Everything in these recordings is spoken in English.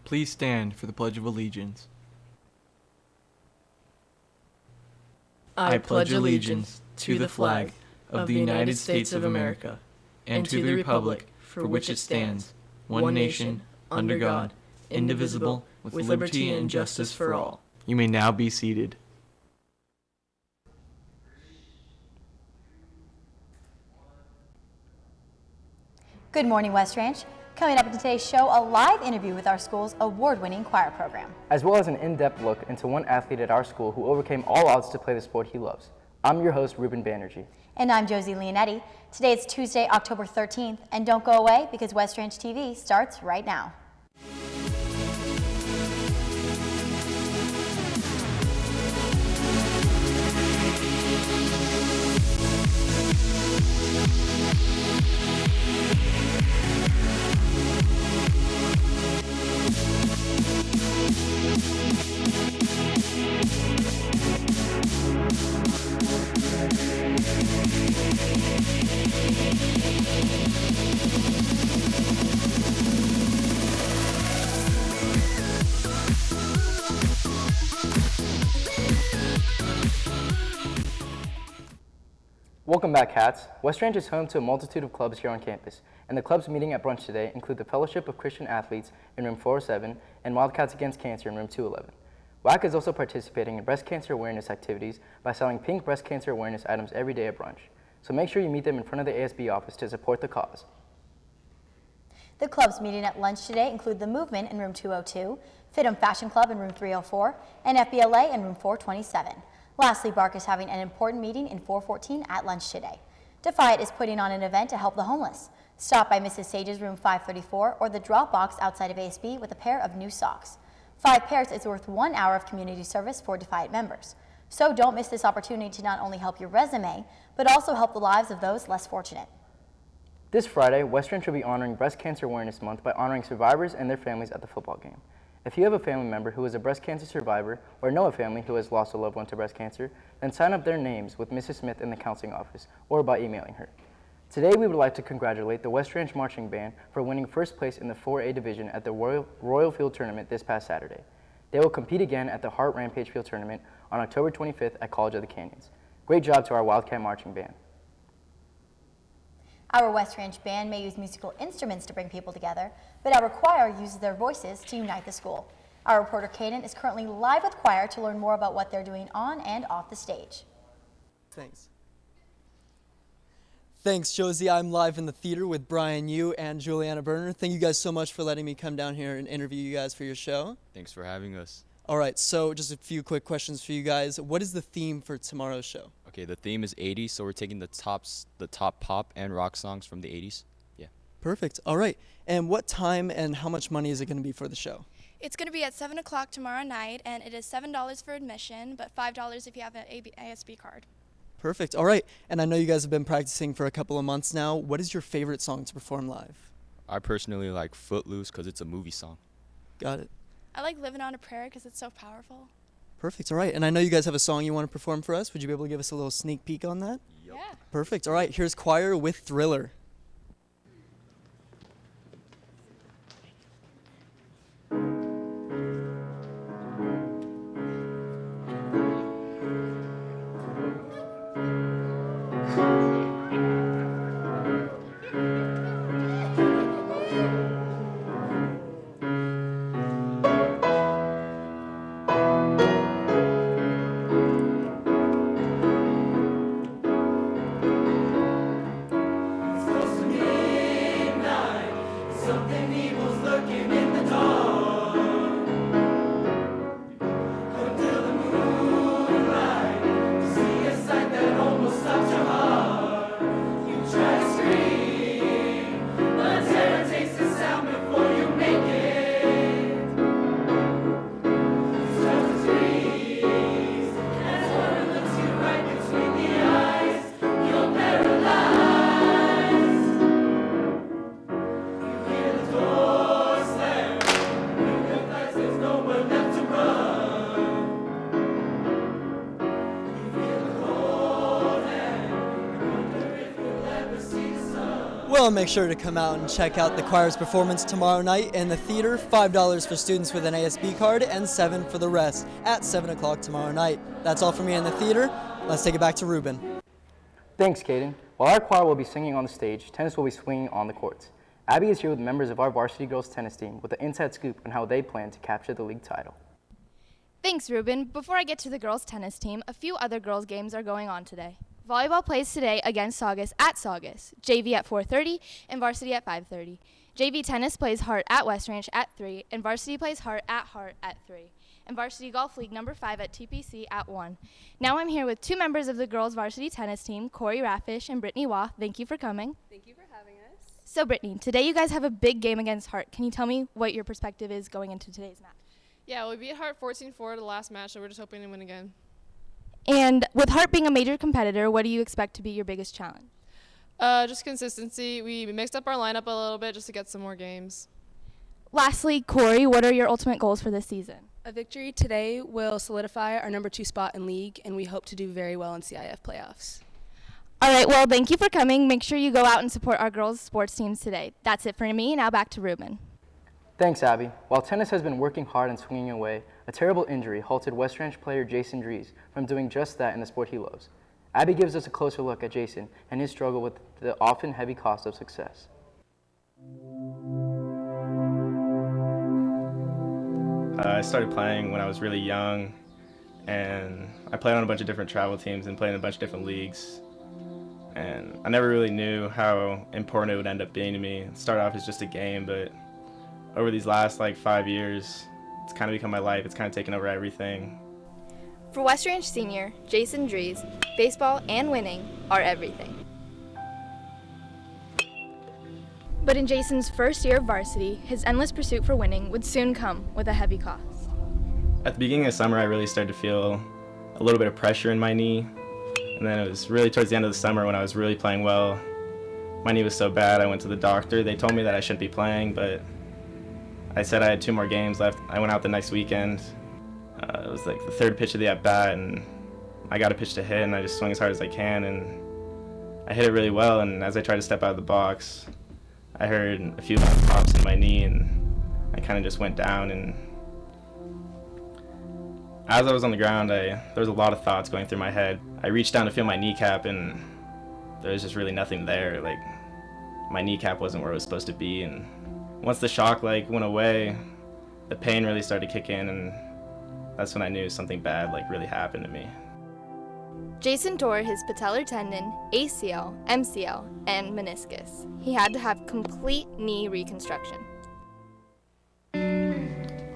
Please stand for the Pledge of Allegiance. I pledge allegiance to the flag of the United States of America and to the republic for which it stands, one nation, under God, indivisible, with liberty and justice for all. You may now be seated. Good morning, West Ranch. Coming up in today's show, a live interview with our school's award-winning choir program. As well as an in-depth look into one athlete at our school who overcame all odds to play the sport he loves. I'm your host, Ruben Banerjee. And I'm Josie Leonetti. Today it's Tuesday, October 13th, and don't go away because West Ranch TV starts right now. Welcome back, Cats. West Ranch is home to a multitude of clubs here on campus, and the clubs meeting at brunch today include the Fellowship of Christian Athletes in room 407 and Wildcats Against Cancer in room 211. WAC is also participating in breast cancer awareness activities by selling pink breast cancer awareness items every day at brunch, so make sure you meet them in front of the ASB office to support the cause. The clubs meeting at lunch today include The Movement in room 202, FITM Fashion Club in room 304, and FBLA in room 427. Lastly, Bark is having an important meeting in 414 at lunch today. Defiant is putting on an event to help the homeless. Stop by Mrs. Sage's room 534 or the drop box outside of ASB with a pair of new socks. 5 pairs is worth 1 hour of community service for Defiant members. So don't miss this opportunity to not only help your resume, but also help the lives of those less fortunate. This Friday, West Ranch will be honoring Breast Cancer Awareness Month by honoring survivors and their families at the football game. If you have a family member who is a breast cancer survivor or know a family who has lost a loved one to breast cancer, then sign up their names with Mrs. Smith in the counseling office or by emailing her. Today, we would like to congratulate the West Ranch Marching Band for winning first place in the 4A division at the Royal Field Tournament this past Saturday. They will compete again at the Hart Rampage Field Tournament on October 25th at College of the Canyons. Great job to our Wildcat Marching Band. Our West Ranch Band may use musical instruments to bring people together, but our choir uses their voices to unite the school. Our reporter Caden is currently live with choir to learn more about what they're doing on and off the stage. Thanks, Josie. I'm live in the theater with Brian Yu and Juliana Berner. Thank you guys so much for letting me come down here and interview you guys for your show. Thanks for having us. All right, so just a few quick questions for you guys. What is the theme for tomorrow's show? Okay, the theme is 80s, so we're taking the top pop and rock songs from the 80s. Yeah. Perfect. All right. And what time and how much money is it going to be for the show? It's going to be at 7 o'clock tomorrow night, and it is $7 for admission, but $5 if you have an ASB card. Perfect. All right. And I know you guys have been practicing for a couple of months now. What is your favorite song to perform live? I personally like Footloose because it's a movie song. Got it. I like Living on a Prayer because it's so powerful. Perfect. All right. And I know you guys have a song you want to perform for us. Would you be able to give us a little sneak peek on that? Yep. Yeah. Perfect. All right. Here's choir with Thriller. Well, make sure to come out and check out the choir's performance tomorrow night in the theater. $5 for students with an ASB card and $7 for the rest at 7 o'clock tomorrow night. That's all for me in the theater. Let's take it back to Ruben. Thanks, Caden. While our choir will be singing on the stage, tennis will be swinging on the courts. Abby is here with members of our varsity girls tennis team with the inside scoop on how they plan to capture the league title. Thanks, Ruben. Before I get to the girls' tennis team, a few other girls' games are going on today. Volleyball plays today against Saugus at Saugus, JV at 4:30 and varsity at 5:30. JV tennis plays Hart at West Ranch at 3, and varsity plays Hart at 3. And varsity golf league number 5 at TPC at 1. Now I'm here with two members of the girls' varsity tennis team, Corey Raffish and Brittany Waugh. Thank you for coming. Thank you for having us. So Brittany, today you guys have a big game against Hart. Can you tell me what your perspective is going into today's match? Yeah, we beat Hart 14-4 the last match, so we're just hoping to win again. And with Hart being a major competitor, what do you expect to be your biggest challenge? Just consistency. We mixed up our lineup a little bit just to get some more games. Lastly, Corey, what are your ultimate goals for this season? A victory today will solidify our number 2 spot in league, and we hope to do very well in CIF playoffs. All right, well, thank you for coming. Make sure you go out and support our girls' sports teams today. That's it for me. Now back to Ruben. Thanks, Abby. While tennis has been working hard and swinging away, a terrible injury halted West Ranch player Jason Dries from doing just that in the sport he loves. Abby gives us a closer look at Jason and his struggle with the often heavy cost of success. I started playing when I was really young, and I played on a bunch of different travel teams and played in a bunch of different leagues. And I never really knew how important it would end up being to me. It started off as just a game, but over these last 5 years, it's kind of become my life. It's kind of taken over everything. For West Ranch senior Jason Dries, baseball and winning are everything. But in Jason's first year of varsity, his endless pursuit for winning would soon come with a heavy cost. At the beginning of summer, I really started to feel a little bit of pressure in my knee. And then it was really towards the end of the summer when I was really playing well. My knee was so bad, I went to the doctor. They told me that I shouldn't be playing, but I said I had 2 more games left. I went out the next weekend. It was the third pitch of the at-bat, and I got a pitch to hit, and I just swung as hard as I can, and I hit it really well. And as I tried to step out of the box, I heard a few loud pops in my knee, and I kind of just went down. And as I was on the ground, there was a lot of thoughts going through my head. I reached down to feel my kneecap, and there was just really nothing there. My kneecap wasn't where it was supposed to be, and once the shock went away, the pain really started to kick in, and that's when I knew something bad really happened to me. Jason tore his patellar tendon, ACL, MCL, and meniscus. He had to have complete knee reconstruction.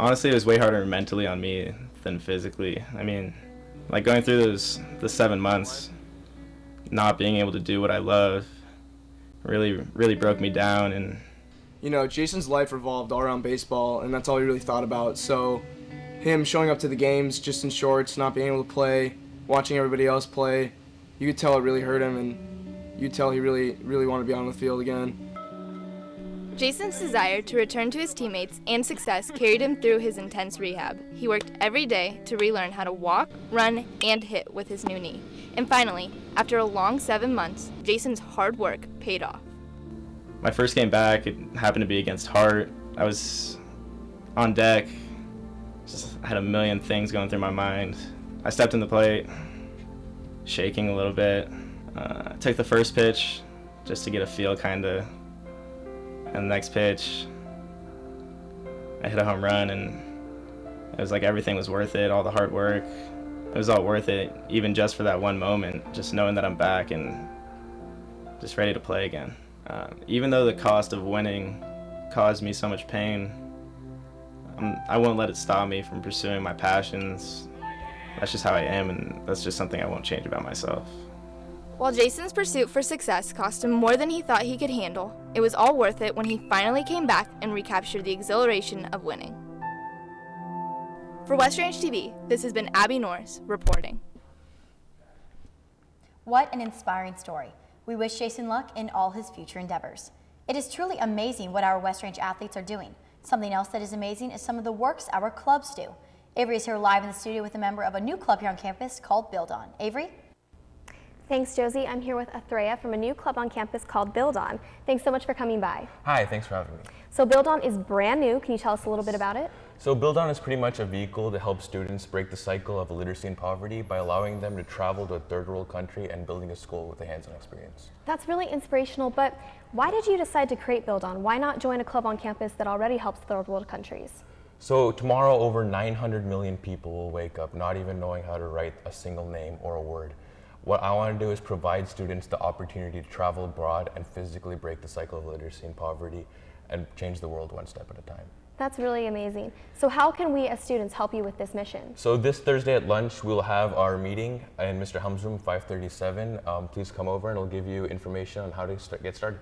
Honestly, it was way harder mentally on me than physically. I mean, going through the 7 months, not being able to do what I love really broke me down. And You know, Jason's life revolved all around baseball, and that's all he really thought about. So him showing up to the games just in shorts, not being able to play, watching everybody else play, you could tell it really hurt him, and you could tell he really wanted to be on the field again. Jason's desire to return to his teammates and success carried him through his intense rehab. He worked every day to relearn how to walk, run, and hit with his new knee. And finally, after a long 7 months, Jason's hard work paid off. my first game back, it happened to be against Hart. I was on deck, just had a million things going through my mind. I stepped in the plate, shaking a little bit. I took the first pitch just to get a feel, kinda. And the next pitch, I hit a home run, and it was like everything was worth it, all the hard work. It was all worth it, even just for that one moment, just knowing that I'm back and just ready to play again. Even though the cost of winning caused me so much pain, I won't let it stop me from pursuing my passions. That's just how I am, and that's just something I won't change about myself. While Jason's pursuit for success cost him more than he thought he could handle, it was all worth it when he finally came back and recaptured the exhilaration of winning. For West Ranch TV, this has been Abby Norris reporting. What an inspiring story. We wish Jason luck in all his future endeavors. It is truly amazing what our West Ranch athletes are doing. Something else that is amazing is some of the works our clubs do. Avery is here live in the studio with a member of a new club here on campus called Build On. Avery? Thanks, Josie. I'm here with Athreya from a new club on campus called Build On. Thanks so much for coming by. Hi, thanks for having me. So Build On is brand new. Can you tell us a little bit about it? So Build On is pretty much a vehicle to help students break the cycle of illiteracy and poverty by allowing them to travel to a third world country and building a school with a hands-on experience. That's really inspirational, but why did you decide to create Build On? Why not join a club on campus that already helps third world countries? So tomorrow, over 900 million people will wake up not even knowing how to write a single name or a word. What I want to do is provide students the opportunity to travel abroad and physically break the cycle of illiteracy and poverty and change the world one step at a time. That's really amazing. So how can we as students help you with this mission? So this Thursday at lunch, we'll have our meeting in Mr. Helm's room, 537. Please come over and I'll give you information on how to get started.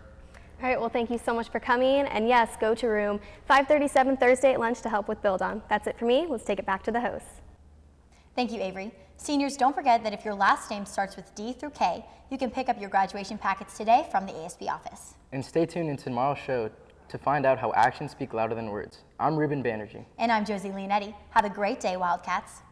All right, well, thank you so much for coming. And yes, go to room 537 Thursday at lunch to help with Build On. That's it for me. Let's take it back to the hosts. Thank you, Avery. Seniors, don't forget that if your last name starts with D through K, you can pick up your graduation packets today from the ASB office. And stay tuned in tomorrow's show to find out how actions speak louder than words. I'm Ruben Banerjee. And I'm Josie Leonetti. Have a great day, Wildcats.